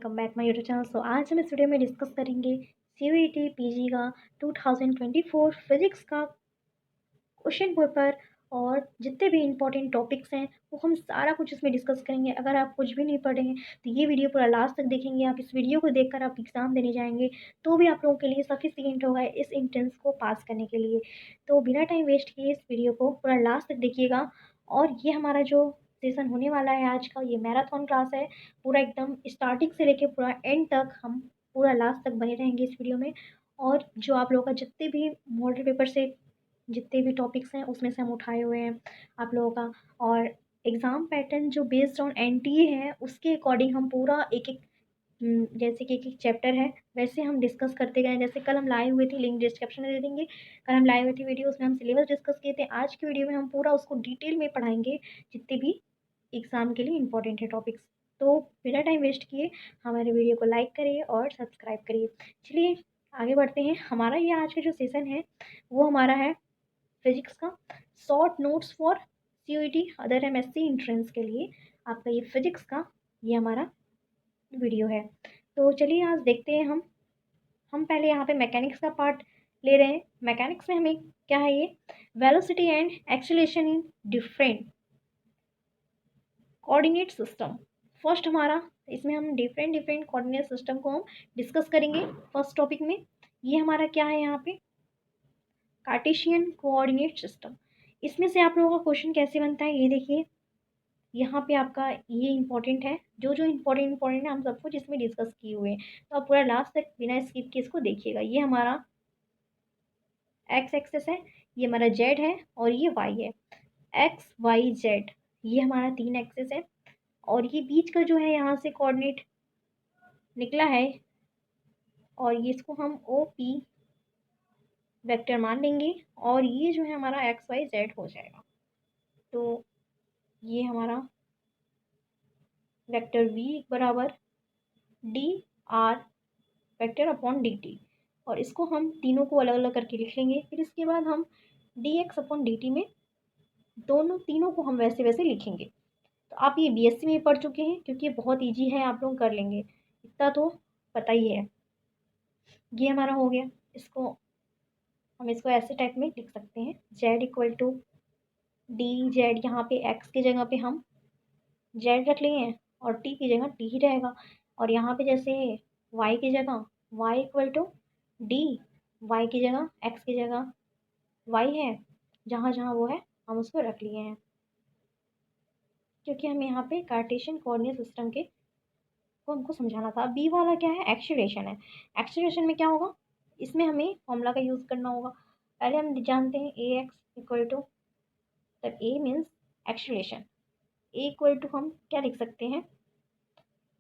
Welcome back my YouTube channel. So आज हम इस वीडियो में डिस्कस करेंगे सीयूईटी पीजी का 2024 फिजिक्स का क्वेश्चन पेपर और जितने भी इंपॉर्टेंट टॉपिक्स हैं वो हम सारा कुछ इसमें डिस्कस करेंगे। अगर आप कुछ भी नहीं पढ़े हैं तो ये वीडियो पूरा लास्ट तक देखेंगे। आप इस वीडियो को देखकर आप एग्ज़ाम देने जाएंगे तो भी आप लोगों के लिए सफिशिएंट होगा इस एंट्रेंस को पास करने के लिए। तो बिना टाइम वेस्ट किए इस वीडियो को पूरा लास्ट तक देखिएगा। और ये हमारा जो सेशन होने वाला है आज का, ये मैराथन क्लास है। पूरा एकदम स्टार्टिंग से लेके पूरा एंड तक हम पूरा लास्ट तक बने रहेंगे इस वीडियो में। और जो आप लोगों का जितने भी मॉडल पेपर से जितने भी टॉपिक्स हैं उसमें से हम उठाए हुए हैं आप लोगों का। और एग्ज़ाम पैटर्न जो बेस्ड ऑन एनटीए है उसके अकॉर्डिंग हम पूरा एक एक जैसे कि एक एक चैप्टर है वैसे हम डिस्कस करते गए। जैसे कल हम लाए हुए थे, लिंक डिस्क्रिप्शन में दे देंगे। कल हम लाए हुए थे वीडियो, उसमें हम सिलेबस डिस्कस किए थे। आज की वीडियो में हम पूरा उसको डिटेल में पढ़ाएंगे जितने भी एग्ज़ाम के लिए इंपॉर्टेंट है टॉपिक्स। तो बिना टाइम वेस्ट किए हमारे वीडियो को लाइक करिए और सब्सक्राइब करिए। चलिए आगे बढ़ते हैं। हमारा ये आज का जो सेशन है वो हमारा है फिजिक्स का short notes for CUET other MSc entrance के लिए। आपका ये फिजिक्स का ये हमारा वीडियो है। तो चलिए आज देखते हैं हम पहले यहाँ पे मैकेनिक्स का पार्ट ले रहे हैं। मैकेनिक्स में हमें क्या है, ये velocity and acceleration in different coordinate system. First हमारा इसमें हम डिफरेंट डिफरेंट कोऑर्डिनेट सिस्टम को हम डिस्कस करेंगे फर्स्ट टॉपिक में। ये हमारा क्या है यहाँ पे, कार्टेशियन कोऑर्डिनेट सिस्टम। इसमें से आप लोगों का क्वेश्चन कैसे बनता है ये देखिए। यहाँ पे आपका ये इंपॉर्टेंट है, जो जो इंपॉर्टेंट है हम सब कुछ इसमें डिस्कस किए हुए हैं। तो आप पूरा लास्ट तक बिना स्किप के इसको देखिएगा। ये हमारा एक्स एक्सेस है, ये हमारा जेड है और ये वाई है। एक्स वाई जेड ये हमारा 3 एक्सेस है। और ये बीच का जो है यहाँ से कोऑर्डिनेट निकला है और ये इसको हम ओ पी वेक्टर मान लेंगे और ये जो है हमारा एक्स वाई जेड हो जाएगा। तो ये हमारा वेक्टर वी बराबर D R vector upon D T. और इसको हम तीनों को अलग अलग करके लिख लेंगे। फिर इसके बाद हम D x upon D T में दोनों तीनों को हम वैसे वैसे लिखेंगे। तो आप ये बीएससी में पढ़ चुके हैं क्योंकि ये बहुत ईजी है, आप लोग कर लेंगे, इतना तो पता ही है। ये हमारा हो गया। इसको हम इसको ऐसे टाइप में लिख सकते हैं, Z equal to D Z. यहाँ पे एक्स की जगह पे हम जेड रख लेंगे और टी की जगह टी ही रहेगा। और यहाँ पे जैसे वाई की जगह Y equal to D, Y की जगह एक्स की जगह वाई है, जहाँ जहाँ वो है हम उसको रख लिए हैं क्योंकि हम यहाँ पे कार्टेशियन कोऑर्डिनेट सिस्टम के को हमको समझाना था। बी वाला क्या है, एक्सीलरेशन है। एक्सीलरेशन में क्या होगा, इसमें हमें फॉर्मूला का यूज़ करना होगा। पहले हम जानते हैं ए एक्स इक्वल टू, तब A means acceleration, A equal to हम क्या लिख सकते हैं,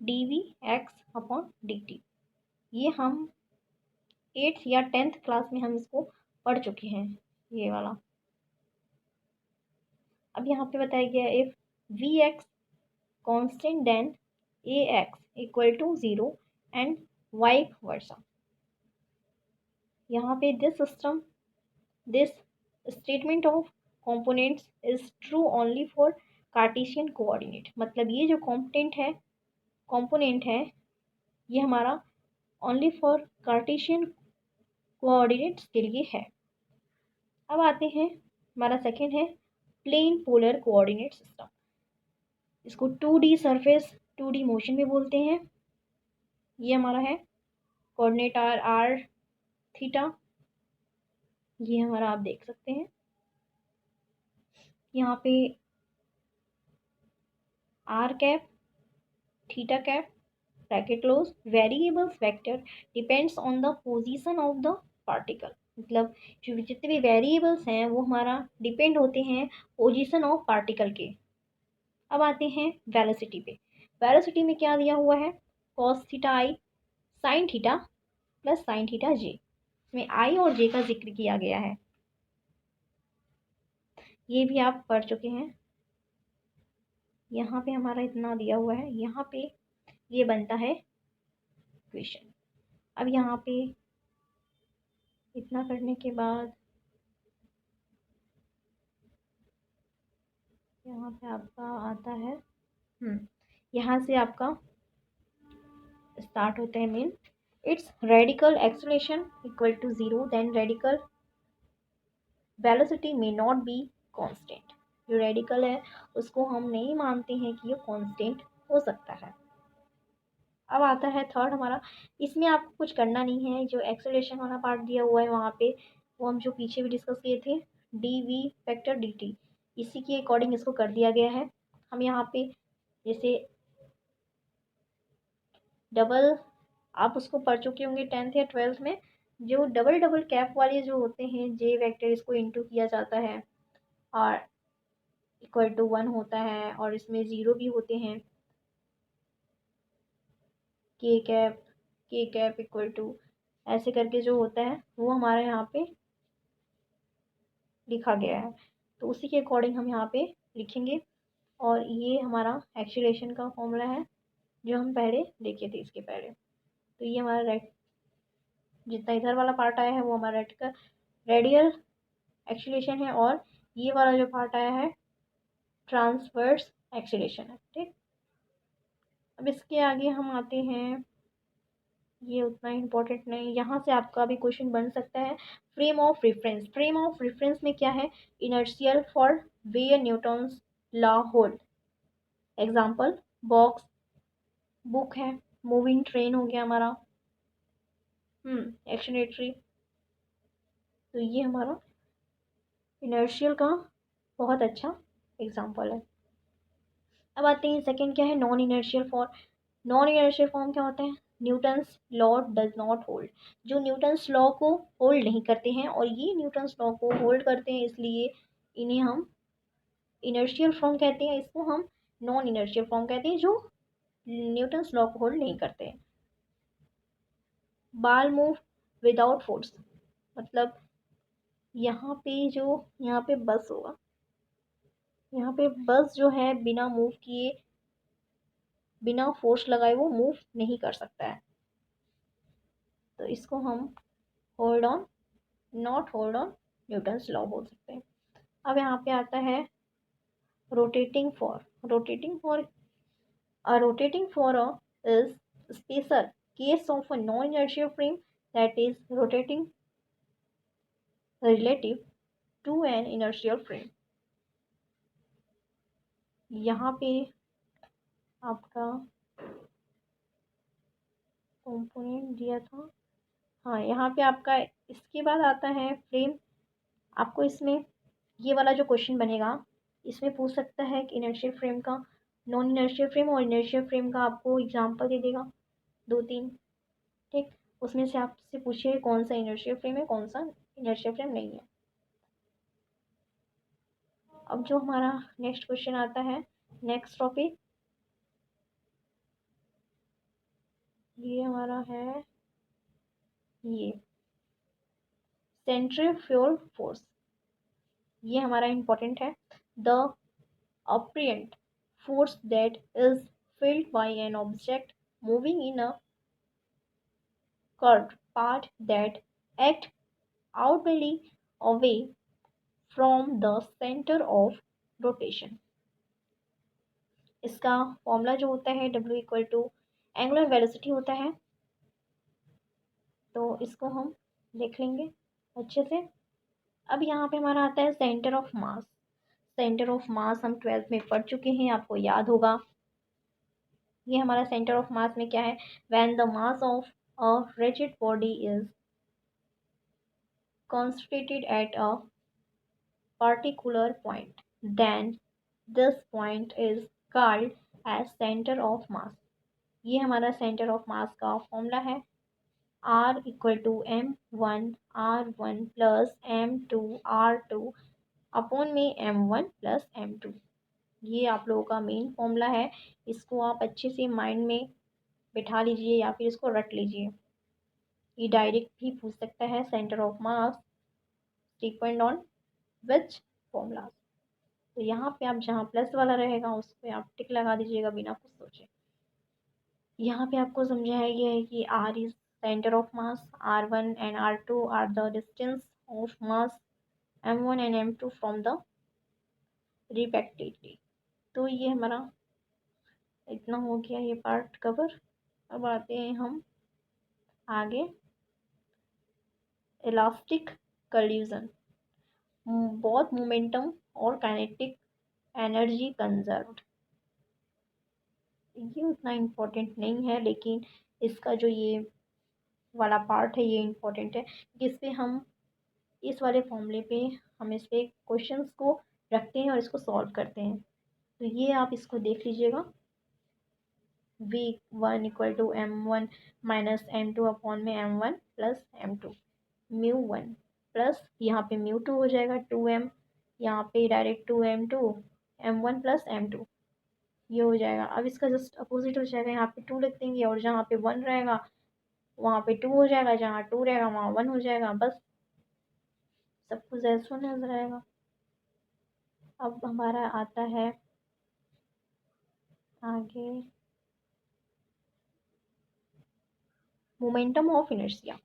D V X upon D T. ये हम 8th या 10th क्लास में हम इसको पढ़ चुके हैं ये वाला। अब यहाँ पे बताया गया if V X constant then A X equal to 0 and vice versa. यहाँ पे this statement of components is true only for Cartesian coordinate. मतलब ये जो कंपोनेंट है ये हमारा ओनली फॉर कार्टेशियन कोऑर्डिनेट्स के लिए है। अब आते हैं, हमारा सेकेंड है प्लेन पोलर कोऑर्डिनेट सिस्टम। इसको 2D सरफेस 2D मोशन में बोलते हैं। ये हमारा है कोऑर्डिनेट आर आर थीटा। ये हमारा आप देख सकते हैं यहाँ पे R cap theta cap bracket close, variables vector depends on the position of the particle. मतलब जो जितने भी वेरिएबल्स हैं वो हमारा डिपेंड होते हैं पोजीशन ऑफ पार्टिकल के। अब आते हैं वेलोसिटी पे। वेलोसिटी में क्या दिया हुआ है, cos theta I sine theta plus sine theta J. इसमें आई और जे का जिक्र किया गया है, ये भी आप पढ़ चुके हैं। यहाँ पे हमारा इतना दिया हुआ है, यहाँ पे ये बनता है इक्वेशन। अब यहाँ पे इतना करने के बाद यहाँ पे आपका आता है यहाँ से आपका स्टार्ट होते हैं मेन। It's radical acceleration equal to zero, then radical velocity में नॉट बी कांस्टेंट। जो रेडिकल है उसको हम नहीं मानते हैं कि ये कांस्टेंट हो सकता है। अब आता है थर्ड हमारा। इसमें आपको कुछ करना नहीं है, जो एक्सेलरेशन वाला पार्ट दिया हुआ है वहाँ पे वो हम जो पीछे भी डिस्कस किए थे, D V factor D T, इसी के अकॉर्डिंग इसको कर दिया गया है। हम यहाँ पे जैसे डबल, आप उसको पढ़ चुके होंगे 10th या 12th में, जो डबल डबल कैप वाले जो होते हैं जे वेक्टर, इसको इंटू किया जाता है और इक्वल टू 1 होता है, और इसमें ज़ीरो भी होते हैं। के कैप इक्वल टू ऐसे करके जो होता है वो हमारे यहाँ पे लिखा गया है, तो उसी के अकॉर्डिंग हम यहाँ पे लिखेंगे। और ये हमारा एक्सीलरेशन का फॉर्मूला है जो हम पहले देखे थे इसके पहले। तो ये हमारा जितना इधर वाला पार्ट आया है वो हमारा रेडियल एक्सीलरेशन है, और ये वाला जो पार्ट आया है ट्रांसवर्स एक्सीलरेशन है। ठीक, अब इसके आगे हम आते हैं, ये उतना इम्पोर्टेंट नहीं, यहाँ से आपका भी क्वेश्चन बन सकता है। Frame of reference, frame of reference में क्या है, inertial for where Newton's law hold. Example box, book है, मूविंग ट्रेन हो गया हमारा, एक्शनेटरी। तो ये हमारा इनर्शियल का बहुत अच्छा एग्जाम्पल है। अब आते हैं सेकंड क्या है, non inertial for. Non inertial form क्या होता है, Newton's law does not hold. जो न्यूटन्स लॉ को होल्ड नहीं करते हैं, और ये न्यूटन्स लॉ को होल्ड करते हैं, इसलिए इन्हें हम इनर्शियल फॉर्म कहते हैं। इसको हम नॉन इनर्शियल फॉर्म कहते हैं, जो न्यूटन्स लॉ को होल्ड नहीं करते हैं। बाल मूव विदाउट फोर्स, मतलब यहाँ पे बस होगा, यहाँ पे बस जो है बिना मूव किए, बिना फोर्स लगाए वो मूव नहीं कर सकता है, तो इसको हम hold on, not hold on Newton's law बोल सकते हैं। अब यहाँ पे आता है rotating for. Rotating for, a rotating for a is special case of a non-inertial frame that is rotating relative to an inertial frame। यहाँ पे आपका कंपोनेंट दिया था, हाँ यहाँ पे आपका, इसके बाद आता है फ्रेम। आपको इसमें ये वाला जो क्वेश्चन बनेगा, इसमें पूछ सकता है कि इनर्शियल फ्रेम का, नॉन इनर्शियल फ्रेम और इनर्शियल फ्रेम का आपको एग्जांपल दे देगा 2-3। ठीक, उसमें से आपसे पूछिए कौन सा इनर्शियल फ्रेम है, कौन सा इनर्शियल फ्रेम नहीं है। अब जो हमारा नेक्स्ट क्वेश्चन आता है, नेक्स्ट टॉपिक ये हमारा है, ये सेंट्रीफ्यूगल फोर्स। ये हमारा इम्पोर्टेंट है। The apparent force that is felt by an object moving in a curved path that act outwardly away from the center of rotation। इसका फॉर्मूला जो होता है W equal to angular velocity होता है, तो इसको हम देख लेंगे अच्छे से। अब यहाँ पे हमारा आता है centre of mass. Centre of मास हम 12th में पढ़ चुके हैं, आपको याद होगा। ये हमारा सेंटर ऑफ मास में क्या है, when the mass of a rigid body is concentrated at a particular point, then this point is called as center of mass। ये हमारा सेंटर ऑफ मास का फॉर्मूला है, R equal to M1 R1 plus M2 R2 upon में M1 plus M2। ये आप लोगों का main formula है, इसको आप अच्छे से माइंड में बिठा लीजिए या फिर इसको रट लीजिए। ये डायरेक्ट भी पूछ सकता है, centre of mass depend on which formula. तो यहाँ पे आप जहाँ प्लस वाला रहेगा उस पर आप टिक लगा दीजिएगा बिना कुछ सोचे। यहाँ पे आपको समझाया गया है कि R is centre of mass, R1 and R2 are the distance of mass M1 and M2 from the respectively. तो ये हमारा इतना हो गया ये पार्ट कवर। अब आते हैं हम आगे, इलास्टिक कल्यूजन, बहुत मोमेंटम और काइनेटिक एनर्जी कंजर्व्ड। ये उतना इम्पोर्टेंट नहीं है, लेकिन इसका जो ये वाला पार्ट है ये इम्पोर्टेंट है, जिस पे हम इस वाले फॉर्मूले पे हम इस पे क्वेश्चंस को रखते हैं और इसको सॉल्व करते हैं। तो ये आप इसको देख लीजिएगा, v1 equal to m1 minus m2 upon में m1 प्लस m2, μ1 प्लस यहाँ पे μ2 हो जाएगा 2m, यहाँ पे direct 2m2 m1 plus m2, ये हो जाएगा। अब इसका जस्ट अपोजिट हो जाएगा, यहाँ पे 2 लिख देंगे और जहाँ पे 1 रहेगा वहाँ पे 2 हो जाएगा, जहाँ 2 रहेगा वहाँ 1 हो जाएगा, बस सब कुछ ऐसा नजर आएगा। अब हमारा आता है आगे momentum of inertia.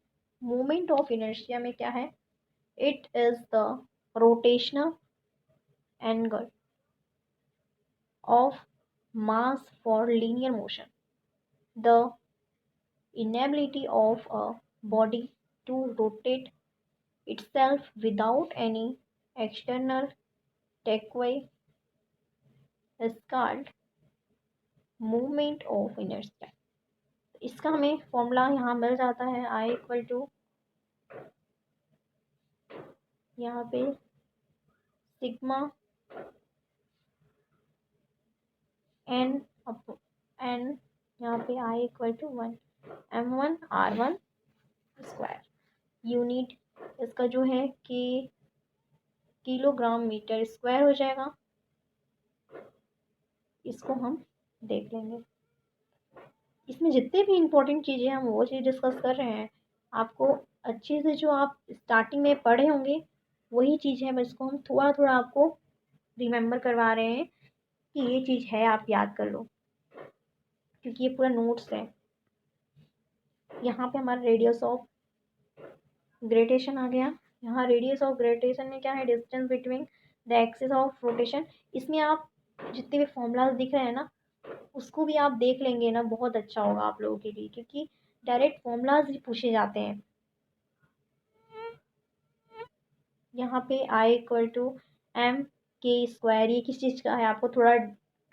Moment of inertia में क्या है, it is the rotational angle of mass for linear motion, the inability of a body to rotate itself without any external takeaway is called movement of inertia। इसका हमें formula यहाँ मिल जाता है, I equal to यहाँ पे sigma N N, यहाँ पे I equal to 1 m1 r1 square, unit इसका जो है कि किलोग्राम मीटर स्क्वायर हो जाएगा। इसको हम देख लेंगे, इसमें जितने भी इम्पोर्टेंट चीज़ें हम वो चीज़ डिस्कस कर रहे हैं, आपको अच्छे से जो आप स्टार्टिंग में पढ़े होंगे वही चीज़ है, बस इसको हम थोड़ा थोड़ा आपको रिमेम्बर करवा रहे हैं कि ये चीज़ है, आप याद कर लो, क्योंकि ये पूरा नोट्स है। यहाँ पे हमारा रेडियस ऑफ ग्रेटेशन आ गया। यहाँ रेडियस ऑफ ग्रेटेशन में क्या है, distance between the axis of rotation. इसमें आप जितने भी फॉर्मूलाज दिख रहे हैं ना, उसको भी आप देख लेंगे ना, बहुत अच्छा होगा आप लोगों के लिए, क्योंकि डायरेक्ट फॉर्मूलाज भी पूछे जाते हैं। यहाँ पे आई इक्वल टू एम के स्क्वायर, ये किस चीज़ का है आपको थोड़ा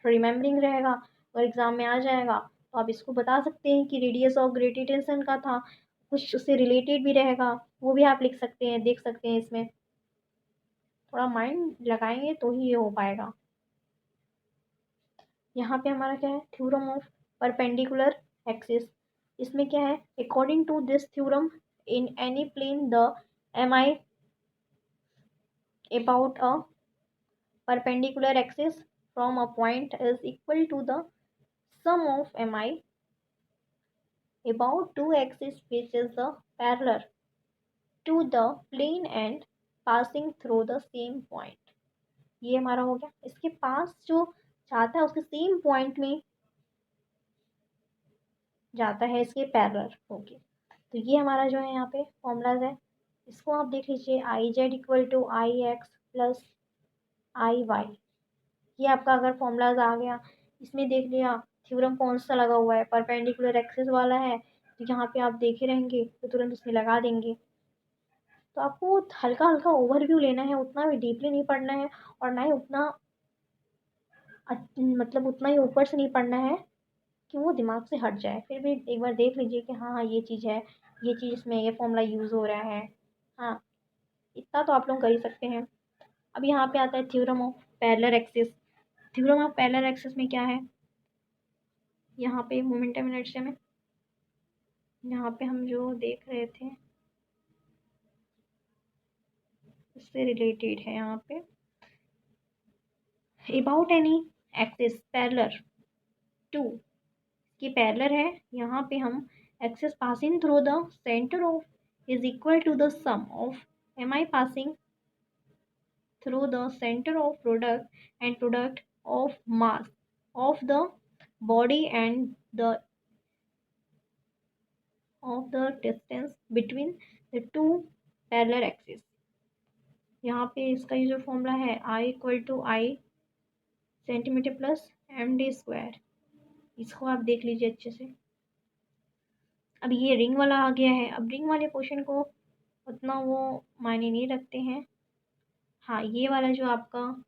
रिमेम्बरिंग रहेगा और एग्ज़ाम में आ जाएगा, तो आप इसको बता सकते हैं कि रेडियस ऑफ ग्रेविटेशन का था, कुछ उससे रिलेटेड भी रहेगा, वो भी आप लिख सकते हैं, देख सकते हैं। इसमें थोड़ा माइंड लगाएंगे तो ही ये हो पाएगा। यहाँ पे हमारा क्या है, थ्योरम ऑफ परपेंडिकुलर एक्सिस। इसमें क्या है, according to this theorem in any plane the M I about a perpendicular axis from a point is equal to the sum of mi about two axes which is the parallel to the plane and passing through the same point। ये हमारा हो गया, इसके पास जो जाता है उसके same point में जाता है, इसके पैरेलल होके। तो ये हमारा जो है यहाँ पे फॉर्मूलाज है, इसको आप देख लीजिए, I Z equal to I X plus I Y, ये आपका अगर फॉर्मूलाज आ गया। इसमें देख लिया थ्योरम कौन सा लगा हुआ है, परपेंडिकुलर एक्सिस वाला है, तो यहाँ पे आप देखे रहेंगे तो तुरंत उसमें लगा देंगे। तो आपको हल्का हल्का ओवरव्यू लेना है, उतना भी डीपली नहीं पढ़ना है और ना ही उतना मतलब उतना ही ऊपर से नहीं पढ़ना है कि वो दिमाग से हट जाए। फिर भी एक बार देख लीजिए कि हाँ हाँ ये चीज़ है, ये चीज़ इसमें ये फॉर्मूला यूज़ हो रहा है, हाँ इतना तो आप लोग कर ही सकते हैं। अब यहाँ पे आता है theorem of parallel axis. Theorem of parallel axis में क्या है, यहाँ पे मोमेंटम इनर्शिया में यहाँ पे हम जो देख रहे थे उससे रिलेटेड है। यहाँ पे about any axis parallel to, की पैरेलल है, यहाँ पे हम axis passing through the centre of is equal to the sum of M I passing through the centre of product and product of mass of the body and the of the distance between the two parallel axes। यहाँ पे इसका ये जो formula है, I equal to I centimetre plus M D square, इसको आप देख लीजिए अच्छे से। अब ये रिंग वाला आ गया है। अब रिंग वाले पोर्शन को उतना वो मायने नहीं रखते हैं। हाँ, ये वाला जो आपका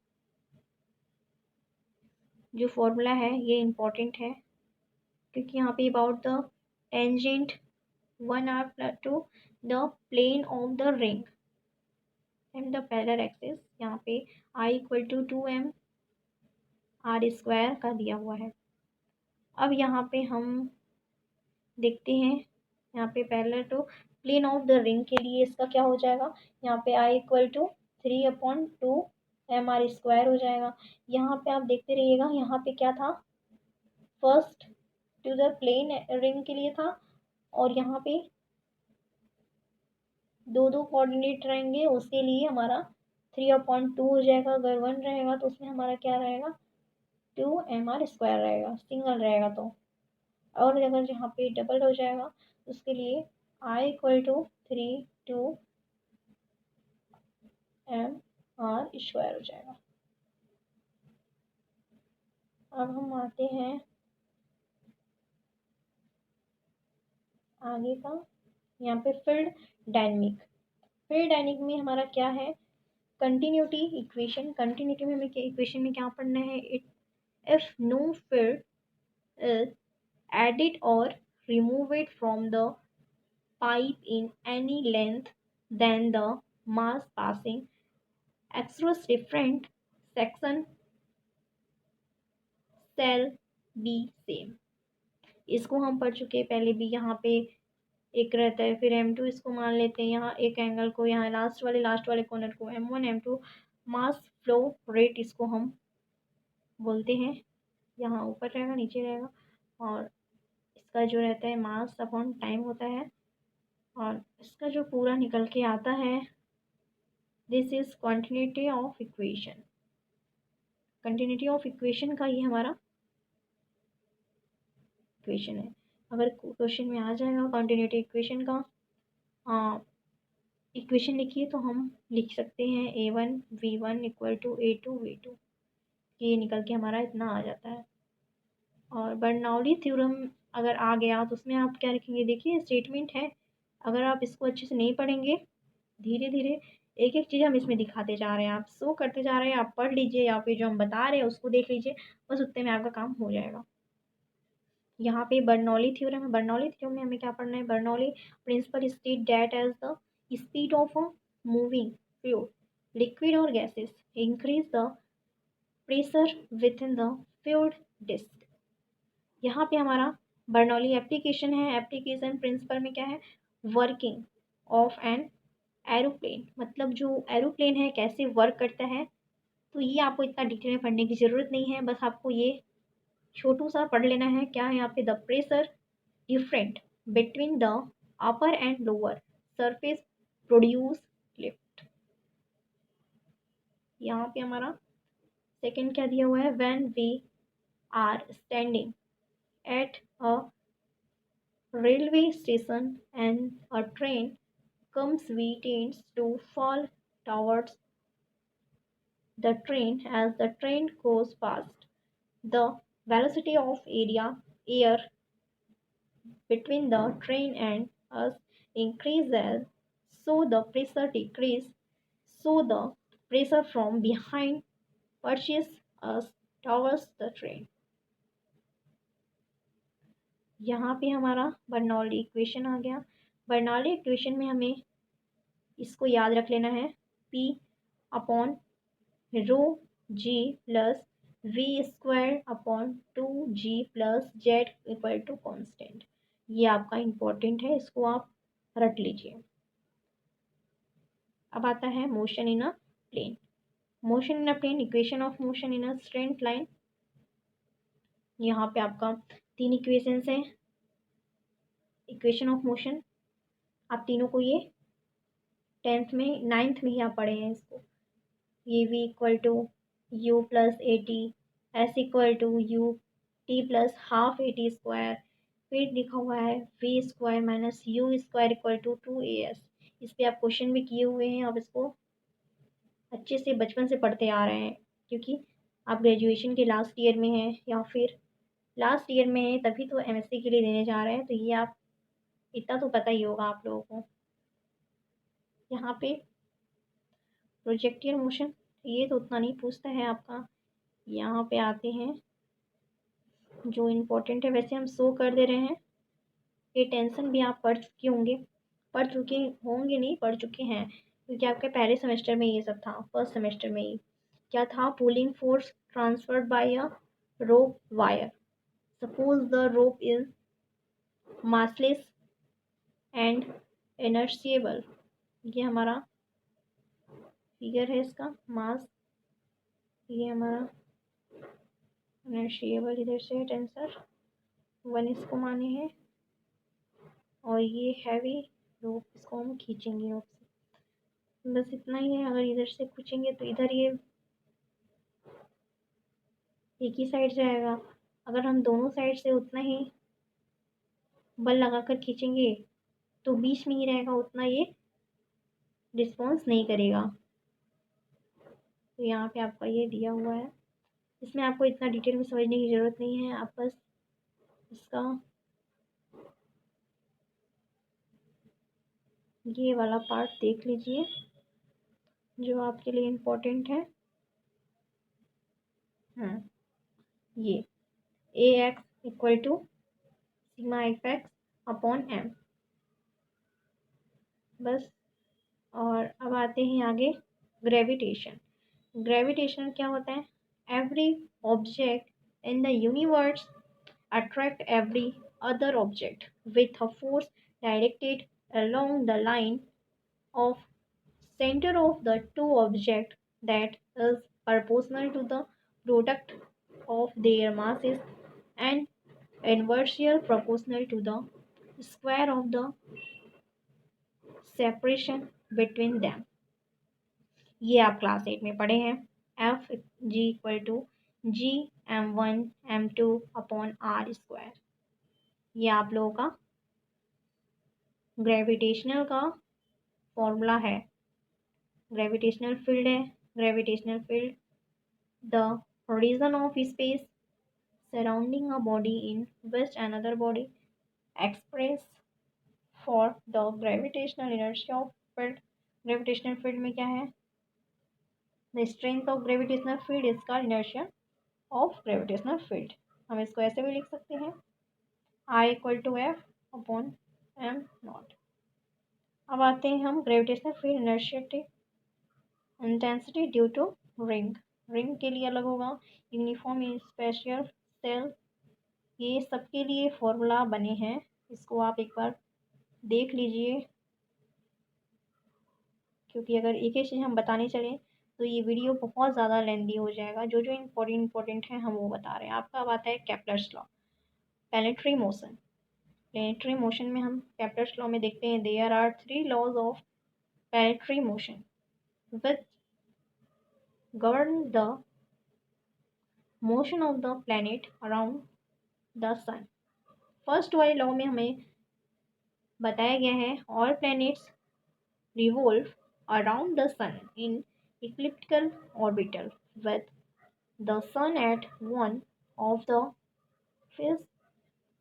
जो फॉर्मूला है ये इम्पोर्टेंट है, क्योंकि यहाँ पे about the tangent 1r to the plane of the ring and the parallel axis, यहाँ पे I equal to 2m r square का दिया हुआ है। अब यहाँ पे हम देखते हैं, यहाँ पे parallel to plane of the ring के लिए इसका क्या हो जाएगा, यहाँ पे I इक्वल टू 3/2 mr² हो जाएगा। यहाँ पे आप देखते रहिएगा, यहाँ पे क्या था, first to the plane ring के लिए था, और यहाँ पे दो दो कोऑर्डिनेट रहेंगे, उसके लिए हमारा 3/2 हो जाएगा। अगर 1 रहेगा तो उसमें हमारा क्या रहेगा, 2mr² रहेगा, सिंगल रहेगा तो। और अगर जहाँ पे डबल हो जाएगा उसके लिए I इक्वल टू 3/2mr² हो जाएगा। अब हम आते हैं आगे का, यहाँ पे फील्ड डायनेमिक। फील्ड डायनेमिक में हमारा क्या है, कंटिन्यूटी इक्वेशन। कंटिन्यूटी में हमें इक्वेशन में क्या पढ़ना है, it if know field is added or removed from the pipe in any length, then the mass passing across different section shall be same। इसको हम पढ़ चुके हैं पहले भी। यहाँ पे एक रहता है, फिर m2 इसको मान लेते हैं, यहाँ एक एंगल को, यहाँ लास्ट वाले कॉर्नर को m1 m2। Mass flow rate इसको हम बोलते हैं, यहाँ ऊपर रहेगा नीचे रहेगा, और इसका जो रहता है मास अपॉन टाइम होता है, और इसका जो पूरा निकल के आता है, this is continuity of equation. Continuity of equation का ये हमारा इक्वेशन है। अगर क्वेश्चन में आ जाएगा कंटिन्यूटी इक्वेशन का इक्वेशन लिखिए, तो हम लिख सकते हैं a1 v1 equal to a2 v2। ये निकल के हमारा इतना आ जाता है। और बर्नौली थ्योरम अगर आ गया तो उसमें आप क्या लिखेंगे, देखिए स्टेटमेंट है, अगर आप इसको अच्छे से नहीं पढ़ेंगे, धीरे धीरे एक एक चीज़ हम इसमें दिखाते जा रहे हैं, आप शो करते जा रहे हैं, आप पढ़ लीजिए या फिर जो हम बता रहे हैं उसको देख लीजिए, बस उतने में आपका काम हो जाएगा। यहाँ पे बर्नौली थ्योरम है। बर्नौली थ्योरम में हमें क्या पढ़ना है, Bernoulli principle state that as the speed of a moving fluid, liquid और gases increase the pressure within the fluid disc. यहाँ पे हमारा बर्नौली एप्लीकेशन है। एप्लीकेशन प्रिंसिपल में क्या है, वर्किंग ऑफ एन एरोप्लेन, मतलब जो एरोप्लेन है कैसे वर्क करता है, तो ये आपको इतना डिटेल में पढ़ने की ज़रूरत नहीं है, बस आपको ये छोटू सा पढ़ लेना है। क्या है यहाँ पे, the pressure different between the upper and lower surface produce lift. यहाँ पे हमारा सेकंड क्या दिया हुआ है, when we are standing at a railway station and a train comes, we tends to fall towards the train as the train goes past. The velocity of air between the train and us increases, so the pressure decreases, so the pressure from behind pushes us towards the train। यहाँ पे हमारा Bernoulli equation आ गया। Bernoulli equation में हमें इसको याद रख लेना है, P upon rho G plus v² upon 2g plus Z equal to constant. ये आपका इम्पोर्टेंट है, इसको आप रट लीजिए। अब आता है motion in a plane. Motion in a plane, equation of motion in a straight line. यहाँ पे आपका 3 इक्वेशंस हैं, इक्वेशन ऑफ मोशन। आप तीनों को ये 10th में 9th में ही आप पढ़े हैं इसको। ये v equal to u plus A T, S equal to U T plus half A T square, फिर लिखा हुआ है v² minus u² equal to 2as। इस पर आप क्वेश्चन भी किए हुए हैं, आप इसको अच्छे से बचपन से पढ़ते आ रहे हैं, क्योंकि आप ग्रेजुएशन के लास्ट ईयर में हैं या फिर लास्ट ईयर में हैं, तभी तो एमएससी के लिए देने जा रहे हैं, तो ये आप इतना तो पता ही होगा आप लोगों को। यहाँ पे प्रोजेक्टियल मोशन ये तो उतना नहीं पूछता है आपका। यहाँ पे आते हैं जो इम्पोर्टेंट है, वैसे हम शो कर दे रहे हैं। ये टेंशन भी आप पढ़ चुके होंगे नहीं, पढ़ चुके हैं, क्योंकि आपके पहले सेमेस्टर में ये सब था, फर्स्ट सेमेस्टर में ही क्या था, pulling force transferred by a rope wire. Suppose the rope is massless and inertiable. ये हमारा फिगर है इसका मास, ये हमारा इनर्शिएबल, इधर से टेंसर वन इसको माने हैं, और ये हैवी रोप, इसको हम खींचेंगे रोप से। बस इतना ही है। अगर इधर से खींचेंगे तो इधर ये एक ही साइड जाएगा। अगर हम दोनों साइड से उतना ही बल लगाकर खींचेंगे तो बीच में ही रहेगा, उतना ये रिस्पॉन्स नहीं करेगा। तो यहाँ पे आपका ये दिया हुआ है। इसमें आपको इतना डिटेल में समझने की ज़रूरत नहीं है, आप बस इसका ये वाला पार्ट देख लीजिए जो आपके लिए इम्पोर्टेंट है। ये A X equal to sigma F X upon M, बस। और अब आते हैं आगे ग्रेविटेशन। ग्रेविटेशन क्या होता है? Every object in the universe attract every other object with a force directed along the line of center of the two objects that is proportional to the product of their masses and inversely proportional to the square of the separation between them। ये आप class 8 में पढ़े हैं। F G equal to G m1 m2 upon R square. ये आप लोगों का gravitational का फॉर्मूला है। ग्रेविटेशनल फील्ड है। Gravitational field the region of space surrounding a body in which another body express for the gravitational inertia of field. Gravitational field में क्या है? The strength of gravitational field is का inertia of gravitational field. हम इसको ऐसे भी लिख सकते हैं, I equal to F upon M not. अब आते हैं हम gravitational field inertia intensity due to ring. Ring के लिए अलग होगा, यूनिफॉर्म स्पेशल सेल, ये सबके लिए फॉर्मूला बने हैं। इसको आप एक बार देख लीजिए, क्योंकि अगर एक ही चीज़ हम बताने चलें तो ये वीडियो बहुत ज़्यादा लेंदी हो जाएगा। जो जो इम्पोर्टेंट है हम वो बता रहे हैं। आपका अब आता है Kepler's law, planetary motion. Planetary motion में हम केप्लर्स लॉ में देखते हैं, there are 3 laws of planetary motion which govern the motion of the planet around the sun। First वाले लॉ में हमें बताया गया है all planets revolve around the sun in elliptical orbital with the sun at one of the face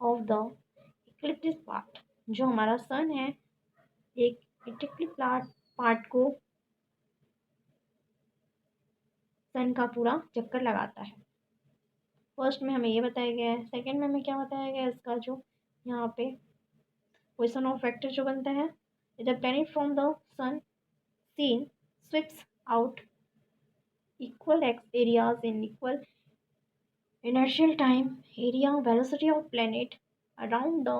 of the ecliptic part। जो हमारा सन है एक इक्लिप्टिक पार्ट को सन का पूरा चक्कर लगाता है। फर्स्ट में हमें ये बताया गया है। सेकंड में हमें क्या बताया गया है? इसका जो यहाँ पे क्वेश्चन ऑफ फैक्टर जो बनता है, the planet from the sun seen sweeps out equal areas in equal inertial time, area, velocity of planet around the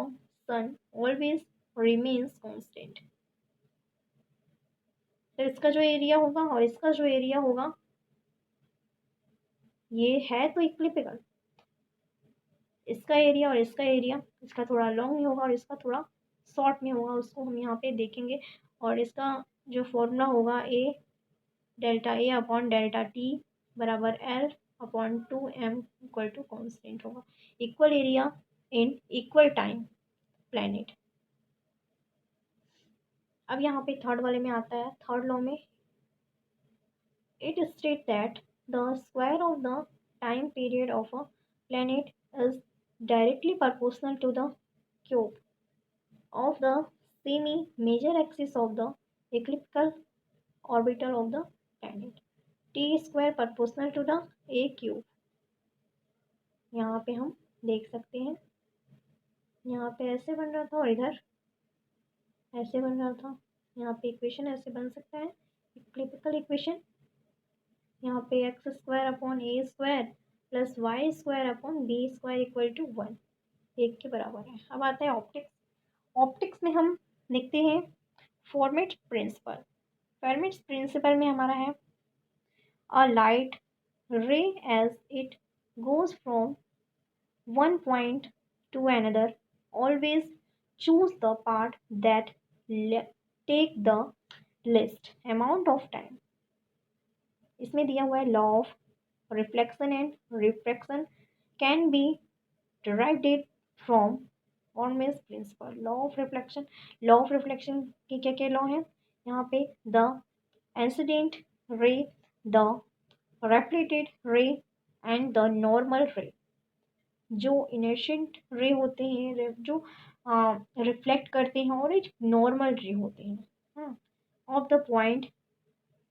sun always remains constant। तो इसका जो एरिया होगा और इसका जो एरिया होगा ये है तो इक्लिपिकल। इसका एरिया और इसका एरिया, इसका थोड़ा लॉन्ग में होगा और इसका थोड़ा शॉर्ट में होगा, उसको हम यहाँ पे देखेंगे। और इसका जो फॉर्मूला होगा A delta A upon delta T बराबर L upon 2m equal to constant होगा। Equal area in equal time planet. अब यहाँ पे थर्ड वाले में आता है, थर्ड लॉ में it state that the square of the time period of a planet is directly proportional to the cube. of the semi major axis of the elliptical orbital of the planet, t square proportional to the a cube। यहाँ पे हम देख सकते हैं, यहाँ पे ऐसे बन रहा था और इधर ऐसे बन रहा था। यहाँ पे इक्वेशन ऐसे बन सकता है, इक्लिप्टिकल इक्वेशन। यहाँ पे X square upon A square plus Y square upon B square equal to 1, 1 के बराबर है। अब आता है ऑप्टिक्स। ऑप्टिक्स में हम देखते हैं फॉर्मेट प्रिंसिपल। फॉर्मेट प्रिंसिपल में हमारा है a light ray as it goes from one point to another always choose the part that take the least amount of time। इसमें दिया हुआ है law of reflection and refraction can be derived from Fermat principle. Law of reflection, law of reflection के क्या क्या law हैं यहाँ पे? The incident ray, the reflected ray and the normal ray. जो इनर्शिएंट रे होते हैं, जो रिफ्लेक्ट करते हैं, और एक नॉर्मल रे होते हैं of the point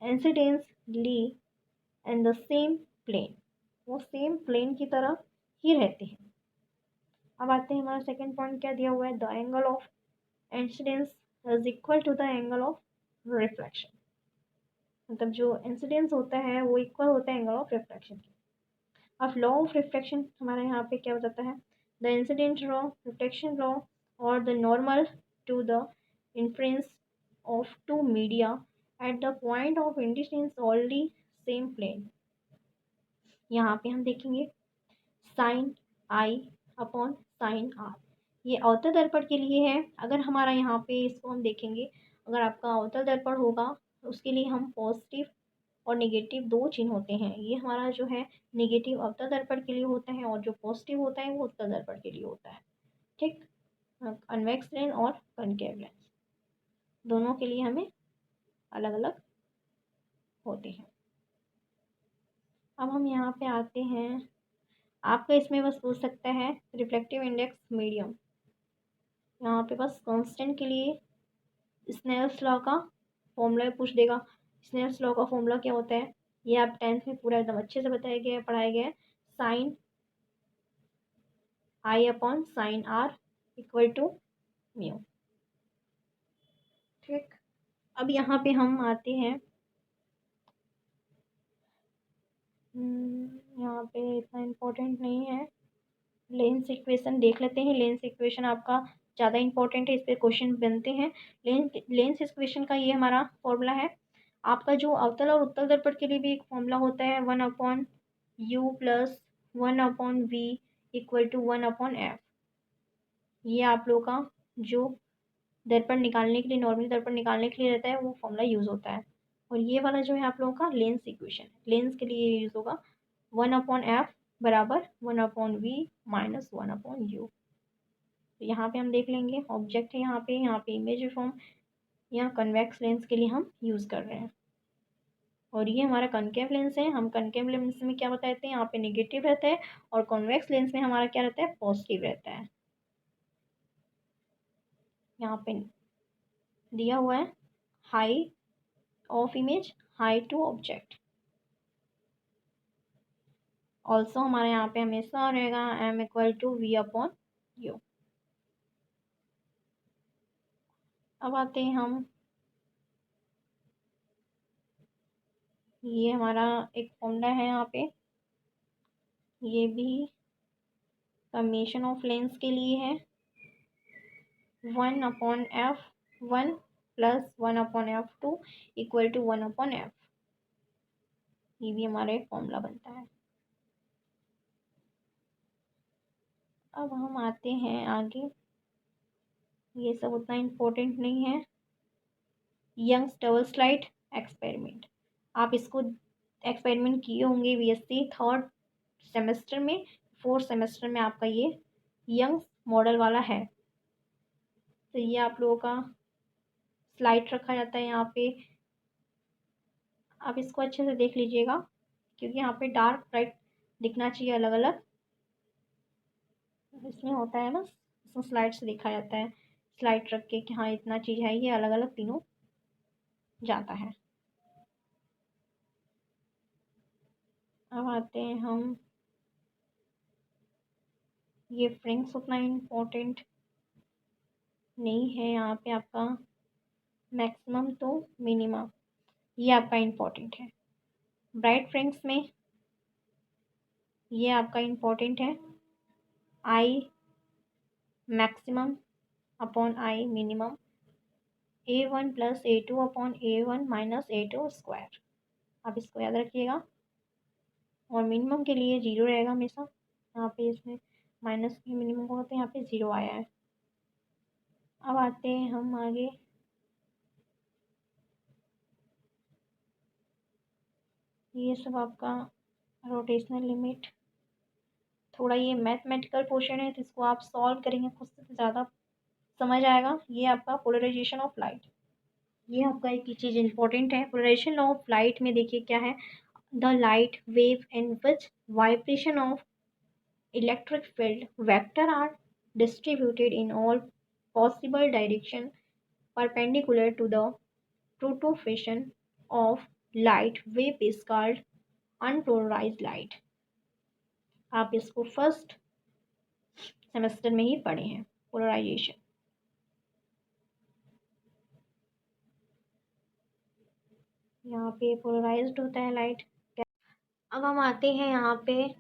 incidence lie in the same plane, वो सेम प्लेन की तरह ही रहते हैं। अब आते हैं हमारा सेकंड पॉइंट, क्या दिया हुआ है? The angle of incidence is equal to the angle of reflection. मतलब जो इंसिडेंस होता है वो इक्वल होता है एंगल ऑफ रिफ्लेक्शन के। अब लॉ ऑफ रिफ्लेक्शन हमारे यहाँ पे क्या हो जाता है? The incident law, reflection law और the normal to the influence of two media at the point of incidence already same plane. यहाँ पे हम देखेंगे sine I upon sine R, ये अवतल दर्पण के लिए है। अगर हमारा यहाँ पे इसको हम देखेंगे, अगर आपका अवतल दर्पण होगा उसके लिए हम पॉजिटिव और नेगेटिव दो चिन्ह होते हैं। ये हमारा जो है नेगेटिव अवतल दर्पण के लिए होता है और जो पॉजिटिव होता है वो उत्तल दर्पण के लिए होता है। ठीक, कन्वेक्स लेंस और कनकेव लेंस दोनों के लिए हमें अलग अलग होते हैं। अब हम यहाँ पे आते हैं, आपका इसमें बस पूछ सकता है रिफ्लेक्टिव इंडेक्स मीडियम। यहाँ पे बस कांस्टेंट के लिए स्नेल्स लॉ का फॉर्मूला पूछ देगा। स्नेल्स लॉ का फॉर्मूला क्या होता है ये आप 10th में पूरा एकदम अच्छे से बताया गया है, पढ़ाया गया है। Sine I upon sine R equal to mu. ठीक, अब यहाँ पे हम आते हैं, यहाँ पे इतना इम्पोर्टेंट नहीं है, लेंस इक्वेशन देख लेते हैं। लेंस इक्वेशन आपका ज़्यादा इंपॉर्टेंट है, इस पर क्वेश्चन बनते हैं। लेंस इक्वेशन का ये हमारा फॉर्मूला है। आपका जो अवतल और उत्तल दर्पण के लिए भी एक फॉर्मूला होता है, 1/u plus 1/v equal to 1/f। ये आप लोग का जो दर्पण निकालने के लिए, नॉर्मल दर्पण निकालने के लिए रहता है, वो फॉर्मूला यूज़ होता है। और ये वाला जो है आप लोगों का लेंस इक्वेशन, लेंस के लिए यूज़ होगा 1/f बराबर 1/v माइनस 1/u। तो यहाँ पे हम देख लेंगे ऑब्जेक्ट है, यहाँ पे इमेज फॉर्म, यहाँ कन्वेक्स लेंस के लिए हम यूज़ कर रहे हैं। और ये हमारा कनकेव लेंस है। हम कनकेव लेंस में क्या बताते हैं, यहाँ पे नेगेटिव रहता है और कॉन्वेक्स लेंस में हमारा क्या रहता है, पॉजिटिव रहता है। यहाँ पे दिया हुआ है high of image, high to object. Also हमारे यहाँ पे हमेशा रहेगा m equal to v upon u। अब आते हैं हम, ये हमारा एक फॉर्मूला है यहाँ पे, ये भी समेशन ऑफ लेंस के लिए है, 1/f1 plus 1/f2 equal to 1/f। ये भी हमारा एक फॉर्मूला बनता है। अब हम आते हैं आगे, ये सब उतना इम्पोर्टेंट नहीं है। यंग्स डबल स्लिट एक्सपेरिमेंट, आप इसको एक्सपेरिमेंट किए होंगे बीएससी थर्ड सेमेस्टर में, फोर्थ सेमेस्टर में आपका ये यंग्स मॉडल वाला है। तो ये आप लोगों का स्लाइड रखा जाता है यहाँ पे, आप इसको अच्छे से देख लीजिएगा क्योंकि यहाँ पे डार्क ब्राइट दिखना चाहिए अलग अलग, इसमें होता है बस, इसमें स्लाइड से दिखा जाता है। स्लाइड रख के कि हाँ इतना चीज़ है, ये अलग अलग तीनों जाता है। अब आते हैं हम, ये फ्रिंक्स उतना इम्पोर्टेंट नहीं है, यहाँ पे आपका मैक्सिमम तो मिनिमम ये आपका इम्पोर्टेंट है। ब्राइट फ्रिंक्स में ये आपका इम्पोर्टेंट है, I maximum upon I minimum, A1 plus A2 upon A1 minus A2 square. आप इसको याद रखिएगा। और मिनिमम के लिए जीरो रहेगा हमेशा, यहाँ पे इसमें माइनस की मिनिमम को होते हैं, यहाँ पे ज़ीरो आया है। अब आते हैं हम आगे, ये सब आपका रोटेशनल लिमिट, थोड़ा ये मैथमेटिकल पोर्शन है तो इसको आप सॉल्व करेंगे खुद से तो ज़्यादा समझ आएगा। ये आपका पोलराइजेशन ऑफ लाइट, ये आपका एक ही चीज़ इंपॉर्टेंट है। पोलराइजेशन ऑफ लाइट में देखिए क्या है, the light wave in which vibration of electric field vector are distributed in all possible direction perpendicular to the propagation of light wave is called unpolarized light। आप इसको first semester में ही पढ़े हैं, polarisation. यहाँ पे पोलराइज्ड होता है light. अब हम आते हैं यहाँ पे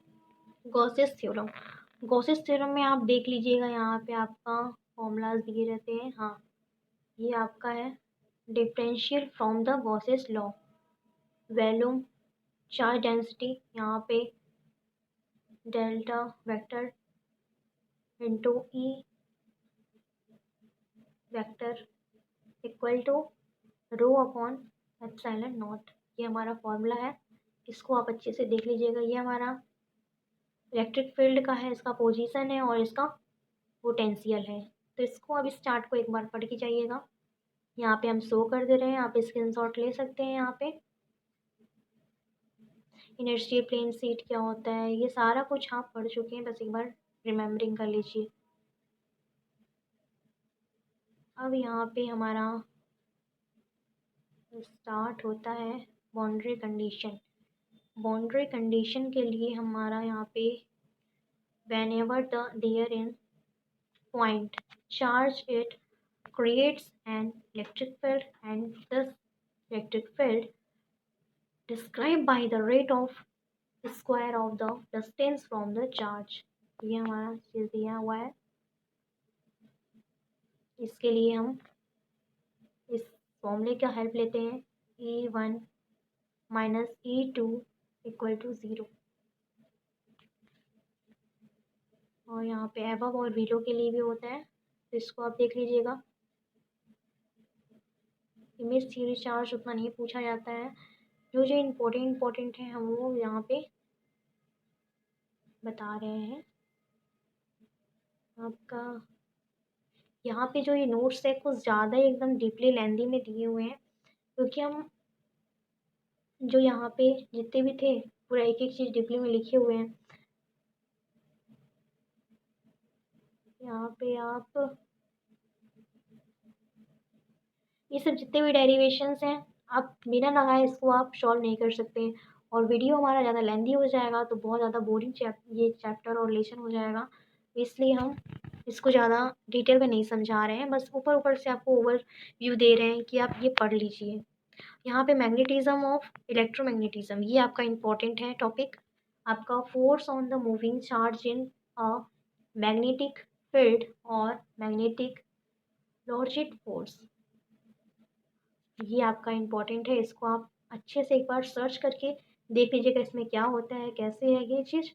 गॉसेस थ्योरम। गॉसेस थ्योरम में आप देख लीजिएगा, यहाँ पे आपका फॉर्मूलाज दिए रहते हैं। हाँ, ये आपका है differential from the Gauss's law, volume charge density, यहाँ पे delta vector into E vector equal to rho upon epsilon not. ये हमारा फॉर्मूला है, इसको आप अच्छे से देख लीजिएगा। ये हमारा इलेक्ट्रिक फील्ड का है, इसका पोजीशन है और इसका पोटेंशियल है। तो इसको अब इस चार्ट को एक बार पढ़ के जाइएगा। यहाँ पे हम शो कर दे रहे हैं, आप स्क्रीनशॉट ले सकते हैं। यहाँ पे इनर्शियल प्लेन सीट क्या होता है, ये सारा कुछ आप पढ़ चुके हैं, बस एक बार रिमेम्बरिंग कर लीजिए। अब यहाँ पे हमारा स्टार्ट होता है बाउंड्री कंडीशन। बाउंड्री कंडीशन के लिए हमारा यहाँ पे whenever the there in point charge it creates an electric field and this electric field described by the rate of square of the distance from the charge। ये हमारा चीज़ दिया हुआ है, इसके लिए हम इस फॉर्मूले का हेल्प लेते हैं, E1 minus E2 equal to zero. और यहाँ पे एबव और बिलो के लिए भी होता है, तो इसको आप देख लीजिएगा। इमेज थ्योरी चार्ज उतना नहीं पूछा जाता है, जो जो इम्पोर्टेंट है हम वो यहाँ पे बता रहे हैं आपका। यहाँ पे जो ये नोट्स है कुछ ज़्यादा ही एकदम डीपली लेंदी में दिए हुए हैं, क्योंकि हम जो यहाँ पे जितने भी थे पूरा एक एक चीज़ डीपली में लिखे हुए हैं। यहाँ पे आप ये सब जितने भी डेरिवेशंस हैं आप बिना लगाए इसको आप सॉल्व नहीं कर सकते, और वीडियो हमारा ज़्यादा लेंदी हो जाएगा तो बहुत ज़्यादा बोरिंग ये चैप्टर और लेसन हो जाएगा। इसलिए हम इसको ज़्यादा डिटेल में नहीं समझा रहे हैं, बस ऊपर ऊपर से आपको ओवर व्यू दे रहे हैं कि आप ये पढ़ लीजिए। यहाँ पे मैग्नेटिज्म ऑफ इलेक्ट्रोमैग्नेटिज्म, ये आपका इम्पोर्टेंट है टॉपिक। आपका force on the moving charge in a magnetic field और मैग्नेटिक लॉर्जिट फोर्स, ये आपका इम्पोर्टेंट है। इसको आप अच्छे से एक बार सर्च करके देख लीजिएगा इसमें क्या होता है, कैसे है ये चीज़।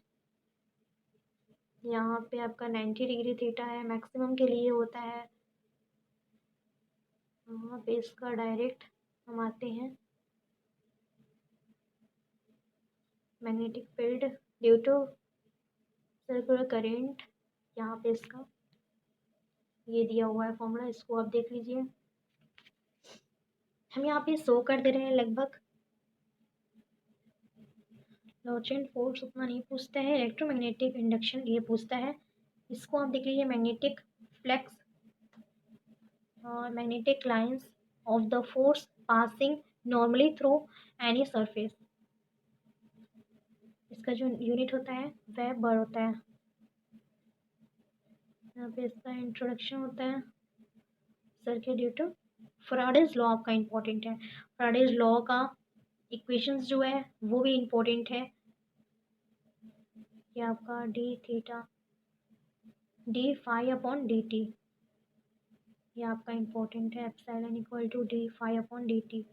यहाँ पे आपका 90 डिग्री थीटा है, मैक्सिमम के लिए होता है। यहाँ पे इसका डायरेक्ट हम आते हैं, magnetic field due to circular current, यहाँ पे इसका ये दिया हुआ है फॉर्मूला, इसको आप देख लीजिए। हम यहाँ पे शो कर दे रहे हैं लगभग। लॉर्जेंट फोर्स उतना नहीं पूछता है, इलेक्ट्रोमैग्नेटिक इंडक्शन ये पूछता है। इसको आप देख लीजिए, magnetic flux magnetic lines of the force passing normally through any surface. इसका जो यूनिट होता है वह बर होता है। यहाँ पे इसका इंट्रोडक्शन होता है circuit due to Faraday's law. आपका इम्पोर्टेंट है, फैराडेज लॉ का इक्वेशंस जो है वो भी इम्पोर्टेंट है। ये आपका D theta D phi upon D T, ये आपका इम्पोर्टेंट है। Epsilon equal to D phi upon D T.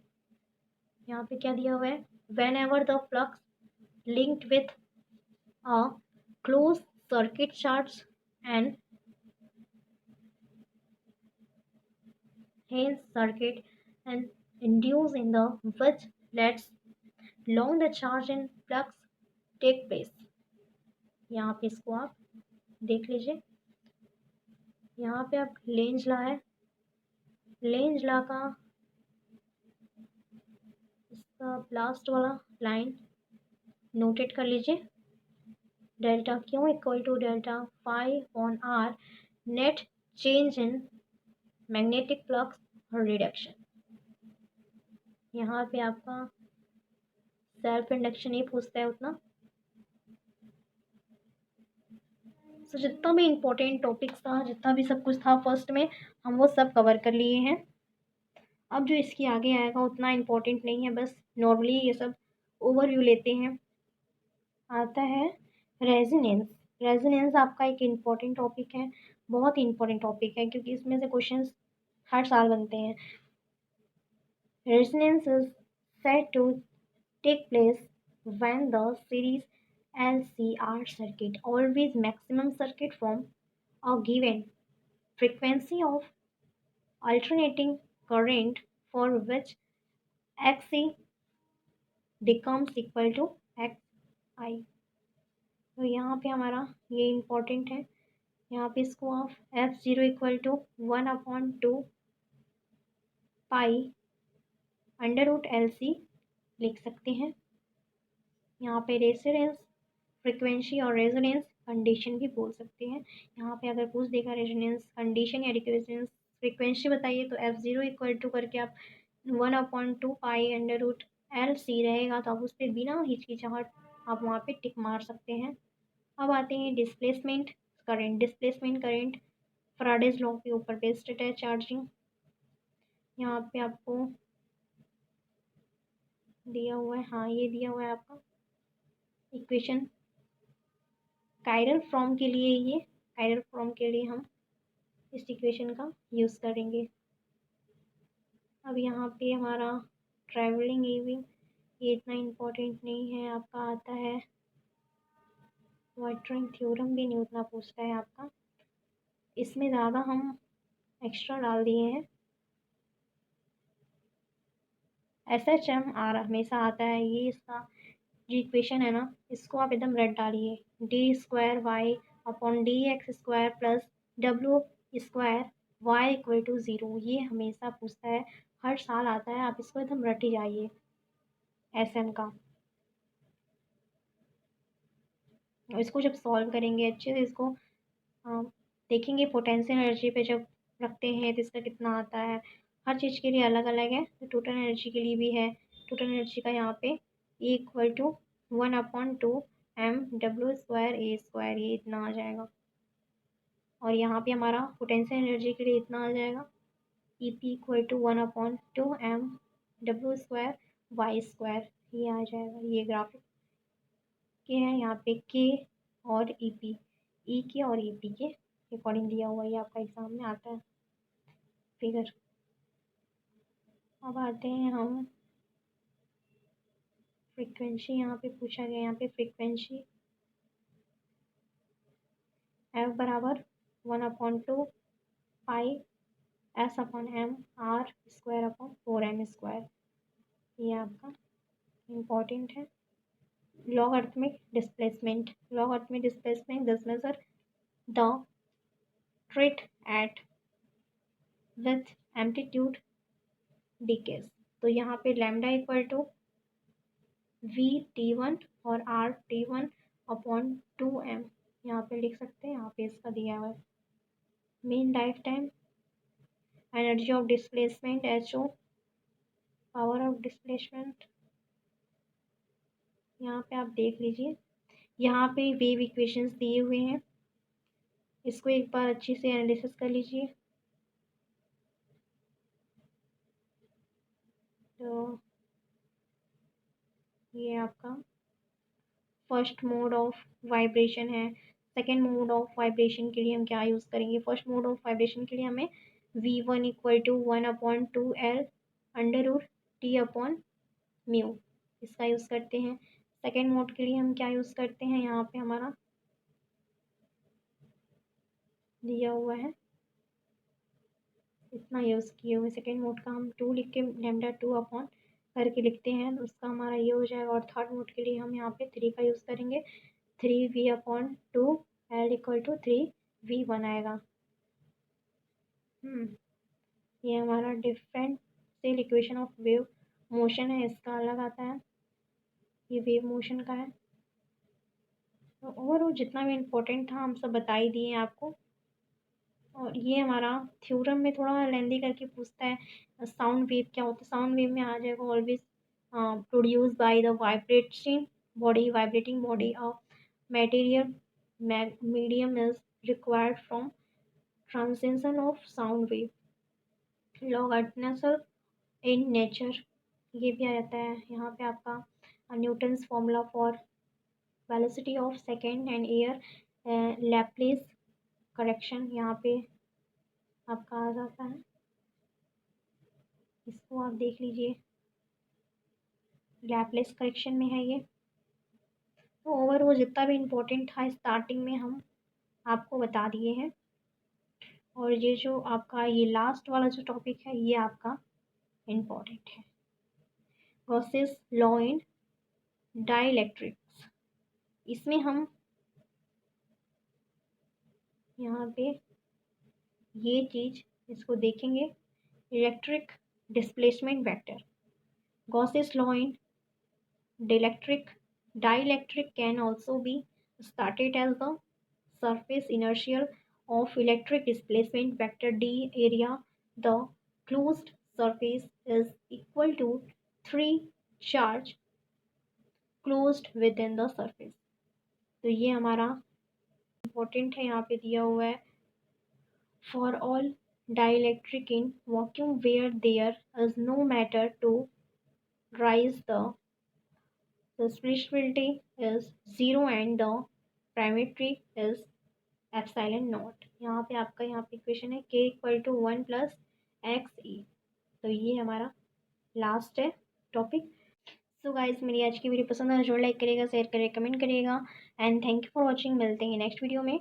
यहाँ पे क्या दिया हुआ है, whenever the flux linked with a close circuit charge and hence circuit and induce in the which lets long the charge and flux take place। यहाँ पे इसको आप देख लीजिए। यहाँ पे आप लेंज ला है, लेंज ला का इसका लास्ट वाला लाइन नोटेट कर लीजिए। Delta Q equal to delta five on R net change in magnetic flux reduction. यहाँ पे आपका सेल्फ इंडक्शन ही पूछता है उतना। तो जितना भी इम्पोर्टेंट टॉपिक्स था, जितना भी सब कुछ था फर्स्ट में, हम वो सब कवर कर लिए हैं। अब जो इसकी आगे आएगा उतना इम्पोर्टेंट नहीं है, बस नॉर्मली ये सब ओवरव्यू लेते हैं। आता है रेजोनेंस। रेजोनेंस आपका एक इम्पॉर्टेंट टॉपिक है, बहुत ही इम्पोर्टेंट टॉपिक है, क्योंकि इसमें से क्वेश्चंस हर साल बनते हैं। Resonance is said to take place when the series LCR circuit always maximum circuit from a given frequency of alternating current for which Xc becomes equal to Xi। तो यहाँ पे हमारा ये इम्पोर्टेंट है। यहाँ पे इसको आप F0 equal to 1/2 pi √LC लिख सकते हैं। यहाँ पे रेजोनेंस फ्रिक्वेंसी और रेजोनेंस कंडीशन भी बोल सकते हैं। यहाँ पे अगर पूछ देगा रेजोनेंस कंडीशन या रेजोनेंस फ्रिक्वेंसी बताइए, तो F0 इक्वल टू करके आप 1/2 पाई √LC रहेगा, तो आप उस पर बिना हिचकिचाहट आप वहाँ पे टिक मार सकते हैं। अब आते हैं displacement current. Displacement current Faraday's law के ऊपर बेस्ड है। चार्जिंग यहाँ पे आपको दिया हुआ है, हाँ ये दिया हुआ है आपका इक्वेशन कायरल फॉर्म के लिए। ये कायरल फॉर्म के लिए हम इस इक्वेशन का यूज़ करेंगे। अब यहाँ पे हमारा ट्रैवलिंग इविंग ये इतना इम्पोर्टेंट नहीं है। आपका आता है वाटरिंग थ्योरम भी नहीं उतना पूछता है आपका, इसमें ज़्यादा हम एक्स्ट्रा डाल दिए हैं। SHMR हमेशा आता है, ये इसका जो इक्वेशन है ना, इसको आप एकदम रट डालिए। d² y/dx² plus w² y=0, ये हमेशा पूछता है, हर साल आता है। आप इसको एकदम रट ही जाइए SM का। इसको जब सॉल्व करेंगे अच्छे से, इसको देखेंगे पोटेंशियल एनर्जी पे जब रखते हैं तो इसका कितना आता है। हर चीज़ के लिए अलग अलग है, तो टोटल एनर्जी के लिए भी है। टोटल एनर्जी का यहाँ पे E = 1/2 mW²A², ये इतना आ जाएगा। और यहाँ पे हमारा पोटेंशियल एनर्जी के लिए इतना आ जाएगा, EP = 1/2 mW²Y², ये आ जाएगा। ये ग्राफिक के हैं, यहाँ पे के और EP, ई के और EP के अकॉर्डिंग दिया हुआ, ये आपका एग्जाम में आता है फिगर। अब आते हैं हम फ्रीक्वेंसी, यहाँ पे पूछा गया, यहाँ पे फ्रीक्वेंसी F बराबर 1/2 पाई S/m R²/4m², ये आपका इम्पोर्टेंट है। Logarithmic displacement. Logarithmic displacement this measure the trait at with amplitude decays. तो यहाँ पे लैम्डा इक्वल टू V_T1 और R_T1/2m यहाँ पे लिख सकते हैं। यहाँ पे इसका दिया हुआ है। Mean life time energy of displacement H O, power of displacement. यहाँ पे आप देख लीजिए, यहाँ पे वेव इक्वेशंस दिए हुए हैं, इसको एक बार अच्छे से एनालिसिस कर लीजिए। तो ये आपका फर्स्ट मोड ऑफ वाइब्रेशन है। सेकेंड मोड ऑफ वाइब्रेशन के लिए हम क्या यूज़ करेंगे? फर्स्ट मोड ऑफ वाइब्रेशन के लिए हमें V1 equal to 1/2L under root T upon mu, इसका यूज़ करते हैं। सेकेंड मोड के लिए हम क्या यूज़ करते हैं? यहाँ पे हमारा दिया हुआ है, इतना यूज़ किए हुए। सेकेंड मोड का हम 2 लिख के λ2 अपॉन करके लिखते हैं, तो उसका हमारा ये हो जाएगा। और थर्ड मोड के लिए हम यहाँ पे 3 का यूज़ करेंगे, 3V/2 L equal to 3V1 आएगा। ये हमारा differential equation of wave motion है, इसका अलग आता है, ये वेव मोशन का है। तो ओवरऑल जितना भी इम्पोर्टेंट था हम सब बता ही दिए आपको। और ये हमारा थ्योरम में थोड़ा लेंदी करके पूछता है साउंड वेव क्या होता है। साउंड वेव में आ जाएगा always produce by the vibrating body of material medium is required from translation of sound wave longitudinal in nature. ये भी आ जाता है यहाँ पे आपका Newton's formula for velocity of second and air Laplace correction यहाँ पे आपका आ जाता है, इसको आप देख लीजिए, लैप्लेस करेक्शन में है ये। तो ओवरऑल जितना भी इम्पोर्टेंट था स्टार्टिंग में हम आपको बता दिए हैं। और ये जो आपका ये लास्ट वाला जो टॉपिक है ये आपका इम्पोर्टेंट है, गॉसेस लॉ इन डाइलेक्ट्रिक्स। इसमें हम यहाँ पे ये चीज़ इसको देखेंगे, electric displacement vector. Gauss's law in dielectric can also be stated as the surface inertial of electric displacement vector d area. The closed surface is equal to 3 charge closed within the surface। तो ये हमारा important है, यहाँ पे दिया हुआ है for all dielectric in vacuum where there is no matter to rise the splitability is 0 and the parametry is epsilon naught. यहाँ पे आपका यहाँ पे इक्वेशन है k equal to 1 plus X E. तो ये हमारा लास्ट है टॉपिक। सो गाइस मेरी आज की वीडियो पसंद है, जो लाइक करेगा, शेयर करेगा, कमेंट करेगा and thank you for watching. मिलते हैं नेक्स्ट वीडियो में।